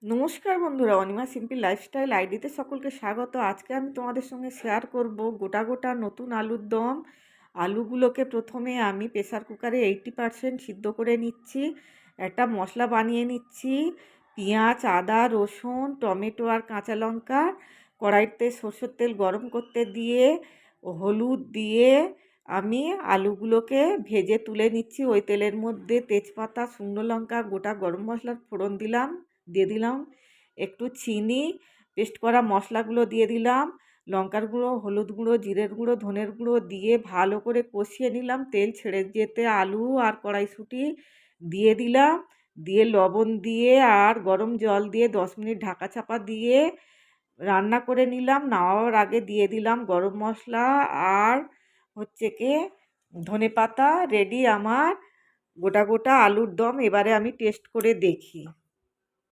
নমস্কার বন্ধুরা, Anima simple lifestyle আইডিতে সকলকে স্বাগত। আজকে আমি তোমাদের সঙ্গে শেয়ার করব গোটা গোটা নতুন আলুর দম। আলুগুলোকে প্রথমে আমি প্রেসার কুকারে 80% সিদ্ধ করে নিচ্ছি। একটা মশলা বানিয়ে নিচ্ছি। পেঁয়াজ, আদা, রসুন, টমেটো আর কাঁচা লঙ্কা কড়াইতে সরষের তেল গরম করতে দিয়ে হলুদ দিয়ে আমি আলুগুলোকে ভেজে তুলে নিচ্ছি। ওই তেলের মধ্যে তেজপাতা, শুকনো লঙ্কা, গোটা গরম মশলার ফোড়ন দিয়ে দিলাম একটু চিনি, পেস্ট করা মশলাগুলো দিয়ে দিলাম, লঙ্কার গুঁড়ো, হলুদ গুঁড়ো, জিরের গুঁড়ো, ধনের গুঁড়ো দিয়ে ভালো করে কষিয়ে নিলাম। তেল ছেড়ে যেতে আলু আর কড়াইশুঁটি দিয়ে দিলাম, দিয়ে লবণ দিয়ে আর গরম জল দিয়ে 10 মিনিট ঢাকা চাপা দিয়ে রান্না করে নিলাম। নামাবার আগে দিয়ে দিলাম গরম মশলা আর ধনেপাতা। রেডি আমার গোটা গোটা আলুর দম। এবারে আমি টেস্ট করে দেখি।